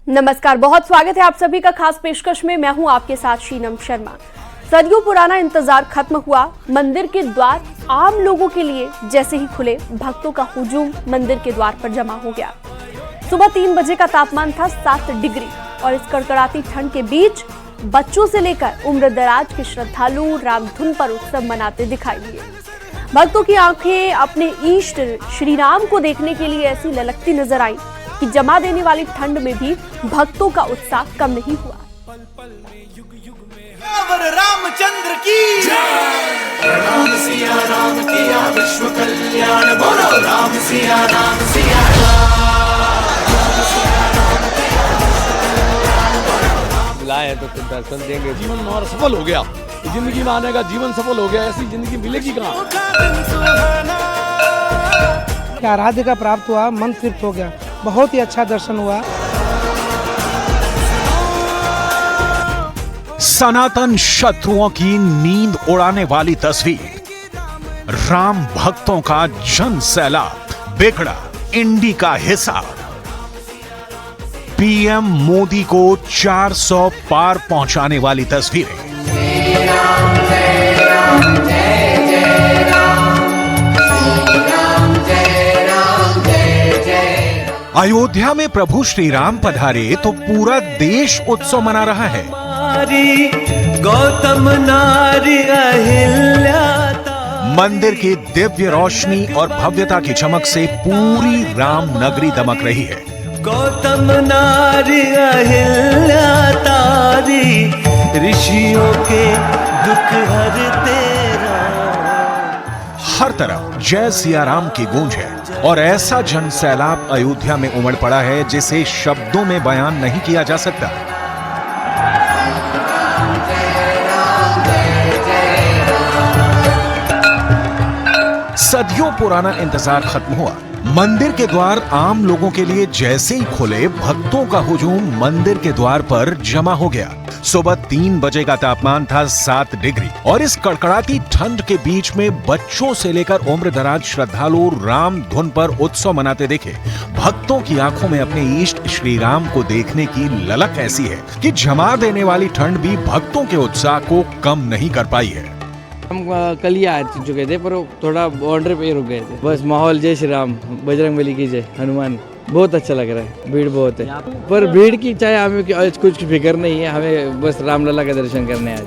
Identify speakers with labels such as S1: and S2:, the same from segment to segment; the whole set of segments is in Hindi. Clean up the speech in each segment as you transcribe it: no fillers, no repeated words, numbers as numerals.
S1: नमस्कार, बहुत स्वागत है आप सभी का खास पेशकश में। मैं हूं आपके साथ शीनम शर्मा। सदियों पुराना इंतजार खत्म हुआ। मंदिर के द्वार आम लोगों के लिए जैसे ही खुले, भक्तों का हुजूम मंदिर के द्वार पर जमा हो गया। सुबह 3 बजे का तापमान था 7 डिग्री और इस कड़कड़ाती ठंड के बीच बच्चों से लेकर उम्र दराज के श्रद्धालु रामधुन पर उत्सव मनाते दिखाई दिए। भक्तों की आंखें अपने इष्ट श्री राम को देखने के लिए ऐसी ललकती नजर आई कि जमा देने वाली ठंड में भी भक्तों का उत्साह कम नहीं हुआ।
S2: पल पल में युग युग में रामचंद्र की राम सिया राम किया विश्व कल्याण, बोलो राम सिया राम सिया
S3: लाए तो फिर दर्शन देंगे। जीवन हमारा सफल हो गया, जिंदगी में आने का जीवन सफल हो गया। ऐसी जिंदगी मिलेगी कहाँ?
S4: आराध्य का प्राप्त हुआ, मन तृप्त हो गया, बहुत ही अच्छा दर्शन हुआ।
S5: सनातन शत्रुओं की नींद उड़ाने वाली तस्वीर, राम भक्तों का जन सैलाब बिगड़ा इंडी का हिसाब, पीएम मोदी को 400 पार पहुंचाने वाली तस्वीरें। अयोध्या में प्रभु श्री राम पधारे तो पूरा देश उत्सव मना रहा है।
S2: गौतम नारी अहिल्या,
S5: मंदिर की दिव्य रोशनी और भव्यता की चमक से पूरी राम नगरी दमक रही है।
S2: गौतम नारी अहिल्या तारी, ऋषियों के दुख हरते।
S5: हर तरफ जय सिया राम की गूंज है और ऐसा जन सैलाब अयोध्या में उमड़ पड़ा है जिसे शब्दों में बयान नहीं किया जा सकता। सदियों पुराना इंतजार खत्म हुआ। मंदिर के द्वार आम लोगों के लिए जैसे ही खुले, भक्तों का हुजूम मंदिर के द्वार पर जमा हो गया। सुबह 3 बजे का तापमान था 7 डिग्री और इस कड़कड़ाती ठंड के बीच में बच्चों से लेकर उम्र दराज श्रद्धालु राम धुन पर उत्सव मनाते देखे। भक्तों की आंखों में अपने इष्ट श्री राम को देखने की ललक ऐसी है कि जमा देने वाली ठंड भी भक्तों के उत्साह को कम नहीं कर पाई है।
S3: हम कल ही आ चुके थे पर थोड़ा बॉर्डर पे रुक गए थे। बस माहौल जय श्री राम, बजरंगबली की जय, हनुमान, बहुत अच्छा लग रहा है। भीड़ बहुत है पर भीड़ की चाहे हमें कुछ फिक्र नहीं है, हमें बस रामलला का दर्शन करने आज।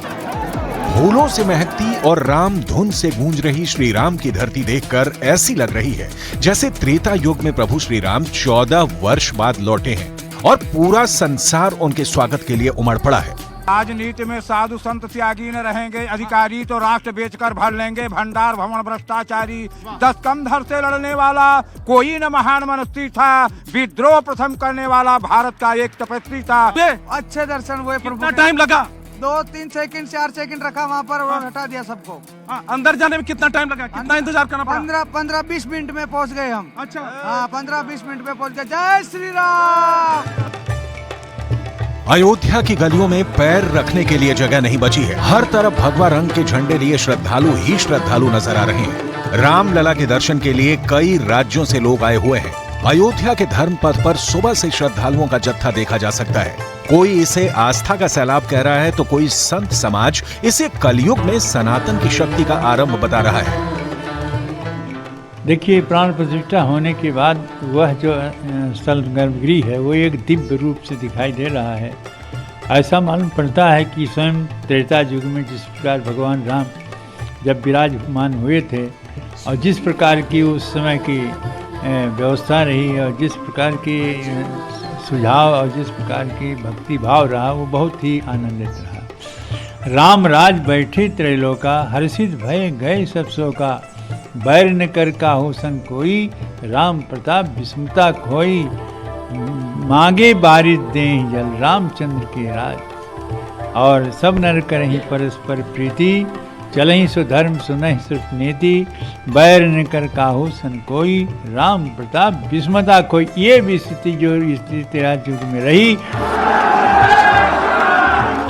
S5: फूलों से महकती और राम धुन से गूंज रही श्री राम की धरती देखकर ऐसी लग रही है जैसे त्रेता युग में प्रभु श्री राम 14 वर्ष बाद लौटे हैं और पूरा संसार उनके स्वागत के लिए उमड़ पड़ा है।
S6: राजनीति में साधु संत त्यागी न रहेंगे, अधिकारी तो राष्ट्र बेचकर भर लेंगे। भंडार भवन भ्रष्टाचारी, 10 कम धर से लड़ने वाला कोई न महान मनुष्य था। विद्रोह प्रथम करने वाला भारत का एक तपस्वी था।
S4: अच्छे दर्शन हुए प्रभु।
S6: कितना टाइम लगा?
S4: 2-3 सेकंड 4 सेकंड रखा वहाँ पर और हटा दिया सबको।
S6: अंदर जाने में कितना टाइम लगा? कितना इंतजार करना पड़ा?
S4: 15-20 मिनट में पहुँच गए हम।
S6: अच्छा,
S4: हाँ, 15-20 मिनट में पहुँच गए। जय श्री राम।
S5: अयोध्या की गलियों में पैर रखने के लिए जगह नहीं बची है। हर तरफ भगवा रंग के झंडे लिए श्रद्धालु ही श्रद्धालु नजर आ रहे हैं। रामलला के दर्शन के लिए कई राज्यों से लोग आए हुए हैं। अयोध्या के धर्म पथ पर सुबह से श्रद्धालुओं का जत्था देखा जा सकता है। कोई इसे आस्था का सैलाब कह रहा है तो कोई संत समाज इसे कलयुग में सनातन की शक्ति का आरंभ बता रहा है।
S7: देखिए, प्राण प्रतिष्ठा होने के बाद वह जो स्थल गर्भगृह है वो एक दिव्य रूप से दिखाई दे रहा है। ऐसा मालूम पड़ता है कि स्वयं त्रेता युग में जिस प्रकार भगवान राम जब विराजमान हुए थे और जिस प्रकार की उस समय की व्यवस्था रही और जिस प्रकार की सुझाव और जिस प्रकार की भक्ति भाव रहा, वो बहुत ही आनंदित रहा। राम राज बैठे त्रैलोका, हर्षित भय गए सब शोका, बैर न कर काहू सन कोई, राम प्रताप विस्मता खोई, मांगे बारिश दें जल रामचंद्र के राज। और सब नर करहीं परस्पर प्रीति, चलहीं सुधर्म सुनहि श्रुत नीति, बैर न कर काहू सन कोई, राम प्रताप विस्मता खोई। ये भी स्थिति जो स्थिति 13 युग में रही।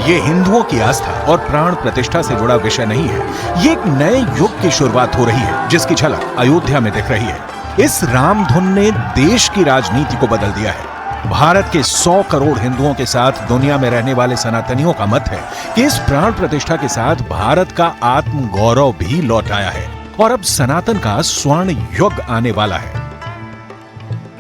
S5: ये हिंदुओं की आस्था और प्राण प्रतिष्ठा से जुड़ा विषय नहीं है। ये एक नए युग की शुरुआत हो रही है जिसकी झलक अयोध्या में दिख रही है। इस राम धुन ने देश की राजनीति को बदल दिया है। भारत के 100 करोड़ हिंदुओं के साथ दुनिया में रहने वाले सनातनियों का मत है कि इस प्राण प्रतिष्ठा के साथ भारत का आत्म गौरव भी लौट आया है और अब सनातन का स्वर्ण युग आने वाला है।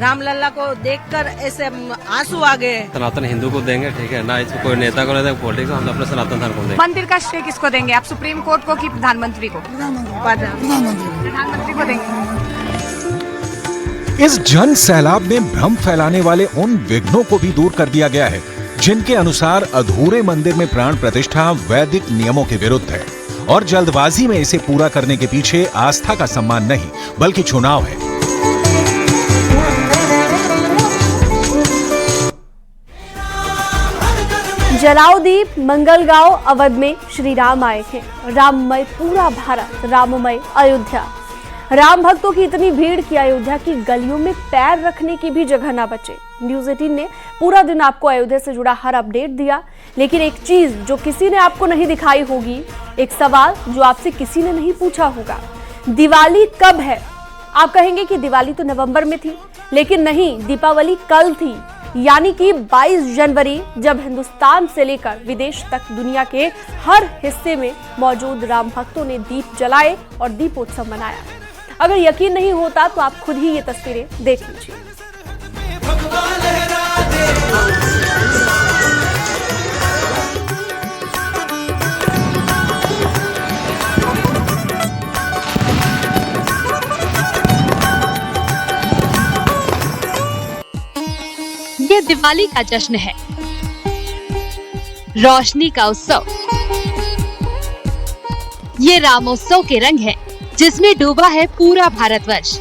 S8: रामलला को देखकर ऐसे आंसू आ गए।
S9: सनातन हिंदू को देंगे, ठीक है ना, इसको कोई नेता को नहीं देंगे, पॉलिटिक्स को, हम अपने सनातन धर्म को देंगे।
S10: मंदिर का श्रेय किसको देंगे आप, सुप्रीम कोर्ट को कि प्रधानमंत्री को? प्रधानमंत्री को देंगे।
S5: इस जन सैलाब में भ्रम फैलाने वाले उन विघ्नों को भी दूर कर दिया गया है जिनके अनुसार अधूरे मंदिर में प्राण प्रतिष्ठा वैदिक नियमों के विरुद्ध है और जल्दबाजी में इसे पूरा करने के पीछे आस्था का सम्मान नहीं बल्कि चुनाव है।
S1: जलाओ दीप, मंगल गाओ, अवध में श्री राम आए हैं। राममय पूरा भारत, राममय अयोध्या। राम भक्तों की इतनी भीड़ कि अयोध्या की गलियों में पैर रखने की भी जगह ना बचे। न्यूज़ 18 ने पूरा दिन आपको अयोध्या से जुड़ा हर अपडेट दिया, लेकिन एक चीज जो किसी ने आपको नहीं दिखाई होगी, एक सवाल जो आपसे किसी ने नहीं पूछा होगा, दिवाली कब है? आप कहेंगे कि दिवाली तो नवंबर में थी, लेकिन नहीं, दीपावली कल थी, यानी कि 22 जनवरी, जब हिंदुस्तान से लेकर विदेश तक दुनिया के हर हिस्से में मौजूद राम भक्तों ने दीप जलाए और दीपोत्सव मनाया। अगर यकीन नहीं होता तो आप खुद ही ये तस्वीरें देख लीजिए।
S11: ये दिवाली का जश्न है, रोशनी का उत्सव। ये रामोत्सव के रंग है जिसमें डूबा है पूरा भारतवर्ष।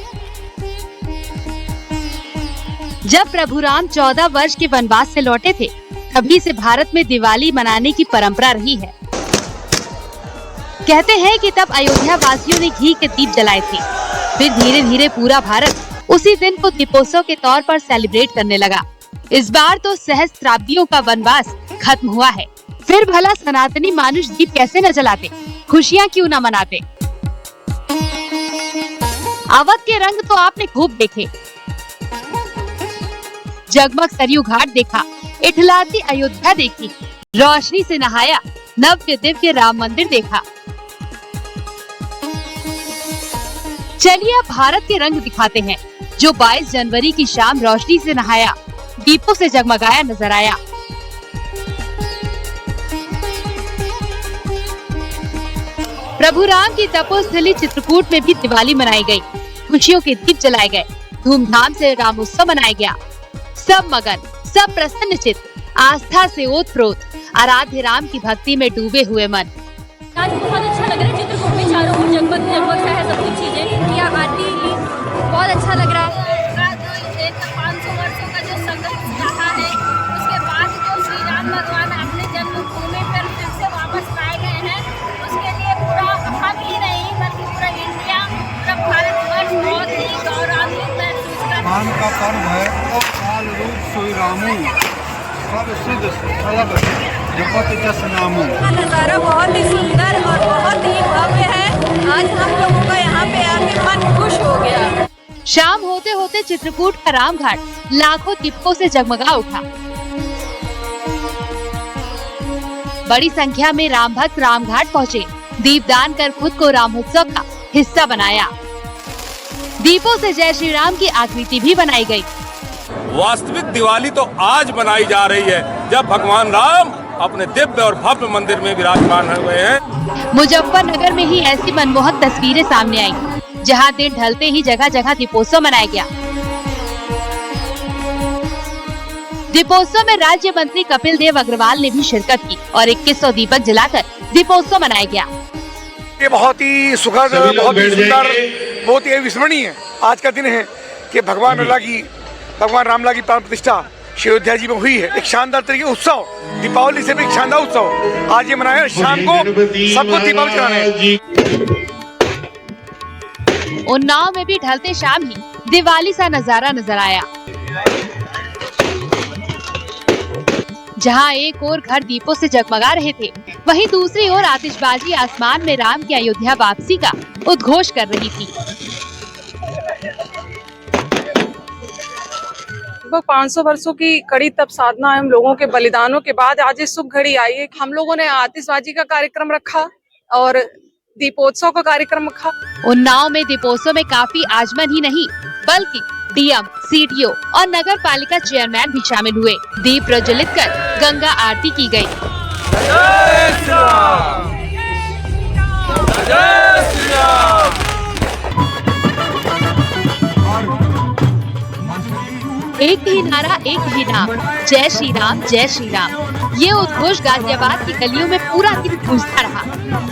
S11: जब प्रभु राम 14 वर्ष के वनवास से लौटे थे, तभी से भारत में दिवाली मनाने की परंपरा रही है। कहते हैं कि तब अयोध्या वासियों ने घी के दीप जलाए थे। फिर धीरे धीरे पूरा भारत उसी दिन को दीपोत्सव के तौर पर सेलिब्रेट करने लगा। इस बार तो सहस्त्राब्दियों का वनवास खत्म हुआ है, फिर भला सनातनी मानुष दीप कैसे न जलाते, खुशियाँ क्यों न मनाते। अवध के रंग तो आपने खूब देखे, जगमग सरयू घाट देखा, इठलाती अयोध्या देखी, रोशनी से नहाया, नव्य दिव्य राम मंदिर देखा। चलिए अब भारत के रंग दिखाते हैं, जो 22 जनवरी की शाम रोशनी से नहाया, दीपों से जगमगाया नजर आया। प्रभु राम की तपोस्थली चित्रकूट में भी दिवाली मनाई गई, खुशियों के दीप जलाए गए, धूमधाम से रामोत्सव मनाया गया। सब मगन, सब प्रसन्नचित्त, आस्था से ओतप्रोत, आराध्य राम की भक्ति में डूबे हुए मन।
S12: आज बहुत अच्छा लग रहा है, चित्रकूट में चारों ओर जगमग जगमग सा है, सब कुछ चीजें यहाँ आरती बहुत अच्छा लग रहा है। 500 वर्षों का जो संघर्ष रहा है, उसके बाद जो श्री राम भगवान अपने जन्मभूमि पर फिर से वापस लाए गए हैं, उसके लिए पूरा हम ही नहीं बल्कि पूरा इंडिया, पूरा भारतवर्ष बहुत ही गौरवान्वित महसूस कर रहा है।
S13: का पर्व है और काल रूप सोई रामू, सब सिद्ध अलग जपत जस नामू।
S12: नज़ारा बहुत ही सुंदर और बहुत ही भव्य है। आज हम लोगों का यहाँ पे आके मन खुश हो गया।
S11: शाम होते होते चित्रकूट का रामघाट लाखों दीपकों से जगमगा उठा। बड़ी संख्या में राम भक्त रामघाट पहुँचे, दीपदान कर खुद को रामोत्सव का हिस्सा बनाया। दीपों से जय श्री राम की आकृति भी बनाई गई।
S14: वास्तविक दिवाली तो आज मनाई जा रही है, जब भगवान राम अपने दिव्य और भव्य मंदिर में विराजमान हुए हैं।
S11: मुजफ्फरनगर में ही ऐसी मनमोहक तस्वीरें सामने आई, जहां दिन ढलते ही जगह जगह दीपोत्सव मनाया गया। दीपोत्सव में राज्य मंत्री कपिल देव अग्रवाल ने भी शिरकत की और 2100 दीपक जलाकर दीपोत्सव मनाया गया।
S15: ये बहुत ही सुखद, बहुत ही सुंदर, बहुत ही अविस्मरणीय आज का दिन है कि भगवान रामला की प्राण प्रतिष्ठा अयोध्या जी में हुई है। एक शानदार तरीके उत्सव, दीपावली से भी एक शानदार उत्सव आज ये मनाया। शाम को सबको दीपावली कराने।
S11: उन्नाव में भी ढलते शाम ही दिवाली सा नजारा नजर आया, जहां एक ओर घर दीपों से जगमगा रहे थे, वहीं दूसरी ओर आतिशबाजी आसमान में राम की अयोध्या वापसी का उद्घोष कर रही थी।
S16: लगभग 500 वर्षों की कड़ी तप साधना एवं लोगों के बलिदानों के बाद आज ये शुभ घड़ी आई है। हम लोगों ने आतिशबाजी का कार्यक्रम रखा और दीपोत्सव का कार्यक्रम रखा।
S11: उन्नाव में दीपोत्सव में काफी आजमन ही नहीं बल्कि डीएम, सीडीओ और नगर पालिका चेयरमैन भी शामिल हुए। दीप प्रज्वलित कर गंगा आरती की गई। एक ही नारा, एक ही नाम, जय श्री राम, जय श्री राम। ये उद्घोष गाजियाबाद की गलियों में पूरा दिन गूंजता रहा।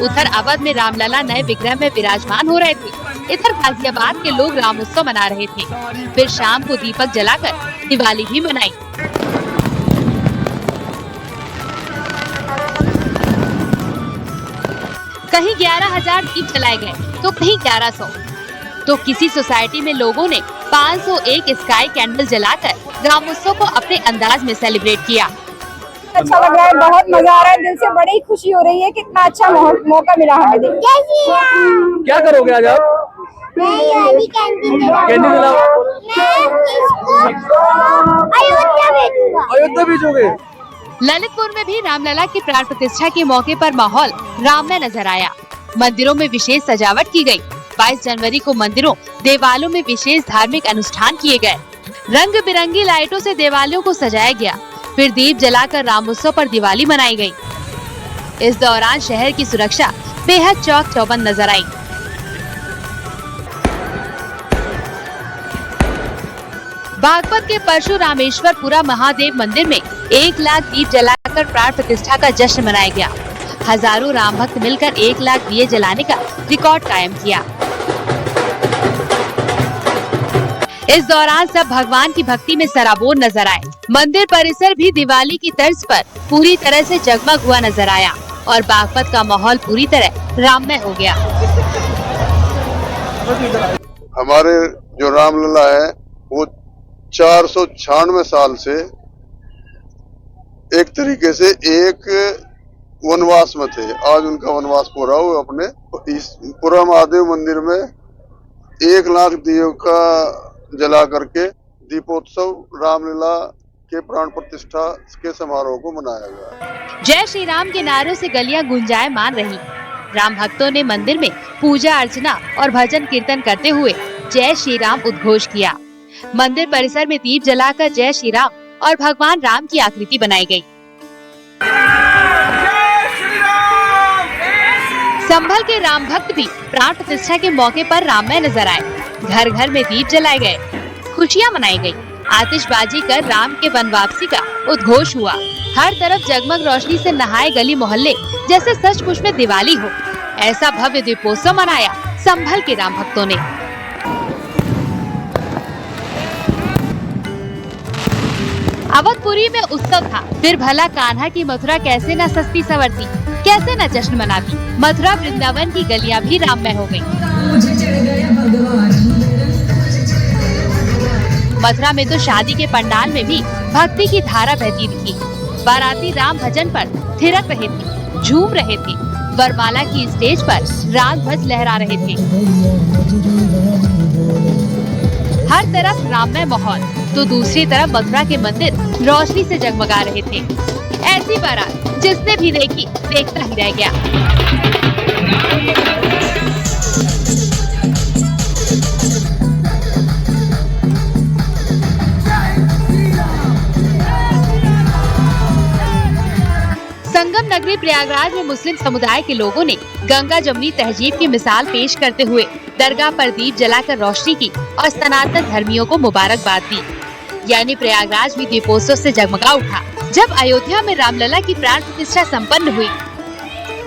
S11: उधर अवध में रामलला नए विग्रह में विराजमान हो रहे थे, इधर गाजियाबाद के लोग रामोत्सव मना रहे थे। फिर शाम को दीपक जलाकर दिवाली भी मनाई। कहीं 11,000 दीप जलाए गए तो कहीं 1100। तो किसी सोसाइटी में लोगों ने 501 स्काई कैंडल जलाकर रामोत्सव को अपने अंदाज में सेलिब्रेट किया।
S17: अच्छा लग रहा है, बहुत मजा आ रहा है, दिल से बड़ी खुशी हो रही है। कितना अच्छा मौका मिला हमें।
S3: क्या करोगे आज आप? कैंडल अयोध्या भेजोगे?
S11: ललितपुर में भी रामलला की प्राण प्रतिष्ठा के मौके पर माहौल राममय नजर आया। मंदिरों में विशेष सजावट की गई। 22 जनवरी को मंदिरों, देवालयों में विशेष धार्मिक अनुष्ठान किए गए। रंग बिरंगी लाइटों से देवालयों को सजाया गया। फिर दीप जलाकर रामोत्सव पर दिवाली मनाई गई। इस दौरान शहर की सुरक्षा बेहद चौक चौबंद नजर आई। बागपत के परशुरामेश्वरपुरा महादेव मंदिर में 1 लाख दीप जलाकर प्राण प्रतिष्ठा का जश्न मनाया गया। हजारों राम भक्त मिलकर 1 लाख दिए जलाने का रिकॉर्ड कायम किया। इस दौरान सब भगवान की भक्ति में सराबोर नजर आए। मंदिर परिसर भी दिवाली की तर्ज पर पूरी तरह से जगमग हुआ नजर आया और बागपत का माहौल पूरी तरह राममय हो गया।
S13: हमारे जो रामलला है वो 496 साल से एक तरीके से एक वनवास में थे। आज उनका वनवास पूरा हुआ। अपने इस पुरा महादेव मंदिर में 1 लाख दियों का जला करके दीपोत्सव रामलीला के प्राण प्रतिष्ठा के समारोह को मनाया गया।
S11: जय श्री राम के नारों से गलियां गुंजायमान रही। राम भक्तों ने मंदिर में पूजा अर्चना और भजन कीर्तन करते हुए जय श्री राम उद्घोष किया। मंदिर परिसर में दीप जलाकर जय श्री राम और भगवान राम की आकृति बनाई गई। संभल के राम भक्त भी प्राण प्रतिष्ठा के मौके पर राममय नजर आए। घर घर में दीप जलाए गए, खुशियां मनाई गई। आतिशबाजी कर राम के वन वापसी का उद्घोष हुआ। हर तरफ जगमग रोशनी से नहाए गली मोहल्ले जैसे सचमुच में दिवाली हो। ऐसा भव्य दीपोत्सव मनाया संभल के राम भक्तों ने। अवधपुरी में उत्सव था। फिर भला कान्हा की मथुरा कैसे न सस्ती सवरती, कैसे न जश्न मनाती। मथुरा वृंदावन की गलियां भी राममय हो गयी। मथुरा में तो शादी के पंडाल में भी भक्ति की धारा बहती दिखी। बाराती राम भजन पर थिरक रहे थे, झूम रहे थे। वरमाला की स्टेज पर राग ध्वज लहरा रहे थे। हर तरफ राममय माहौल तो दूसरी तरफ मथुरा के मंदिर रोशनी से जगमगा रहे थे। ऐसी बारात जिसने भी देखी देखता ही रह गया। संगम नगरी प्रयागराज में मुस्लिम समुदाय के लोगों ने गंगा जमुनी तहजीब की मिसाल पेश करते हुए दरगाह पर दीप जलाकर रोशनी की और सनातन धर्मियों को मुबारकबाद दी। यानी प्रयागराज भी दीपोत्सव से जगमगा उठा। जब अयोध्या में रामलला की प्राण प्रतिष्ठा संपन्न हुई,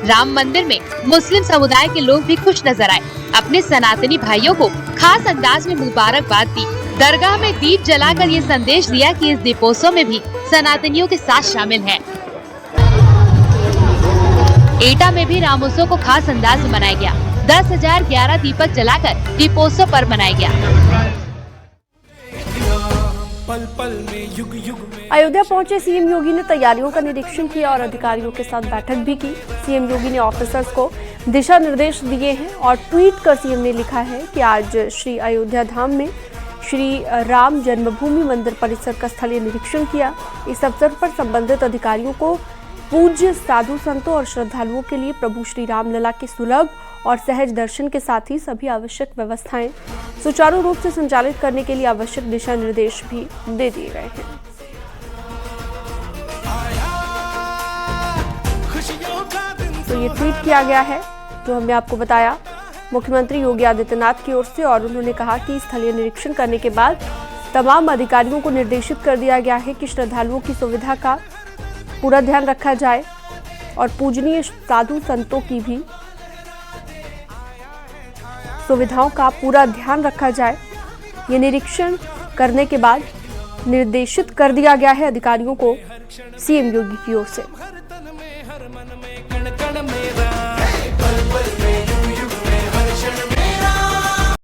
S11: राम मंदिर में मुस्लिम समुदाय के लोग भी खुश नजर आए। अपने सनातनी भाइयों को खास अंदाज में मुबारकबाद दी। दरगाह में दीप जलाकर ये संदेश दिया कि इस दीपोत्सव में भी सनातनियों के साथ शामिल हैं। एटा में भी रामोत्सव को खास अंदाज में मनाया गया। 10,011 दीपक जलाकर दीपोत्सव पर्व मनाया गया।
S1: अयोध्या पहुंचे सीएम योगी ने तैयारियों का निरीक्षण किया और अधिकारियों के साथ बैठक भी की। सीएम योगी ने ऑफिसर्स को दिशा निर्देश दिए हैं और ट्वीट कर सीएम ने लिखा है कि आज श्री अयोध्या धाम में श्री राम जन्मभूमि मंदिर परिसर का स्थलीय निरीक्षण किया। इस अवसर पर संबंधित अधिकारियों को पूज्य साधु संतों और श्रद्धालुओं के लिए प्रभु श्री रामलला के सुलभ और सहज दर्शन के साथ ही सभी आवश्यक व्यवस्थाएं सुचारू रूप से संचालित करने के लिए आवश्यक दिशा निर्देश भी दे दिए गए हैं। तो ये ट्वीट किया गया है जो हमने आपको बताया मुख्यमंत्री योगी आदित्यनाथ की ओर से, और उन्होंने कहा कि स्थलीय निरीक्षण करने के बाद तमाम अधिकारियों को निर्देशित कर दिया गया है कि श्रद्धालुओं की सुविधा का पूरा ध्यान रखा जाए और पूजनीय साधु संतों की भी सुविधाओं का पूरा ध्यान रखा जाए। ये निरीक्षण करने के बाद निर्देशित कर दिया गया है अधिकारियों को सीएम योगी की ओर से।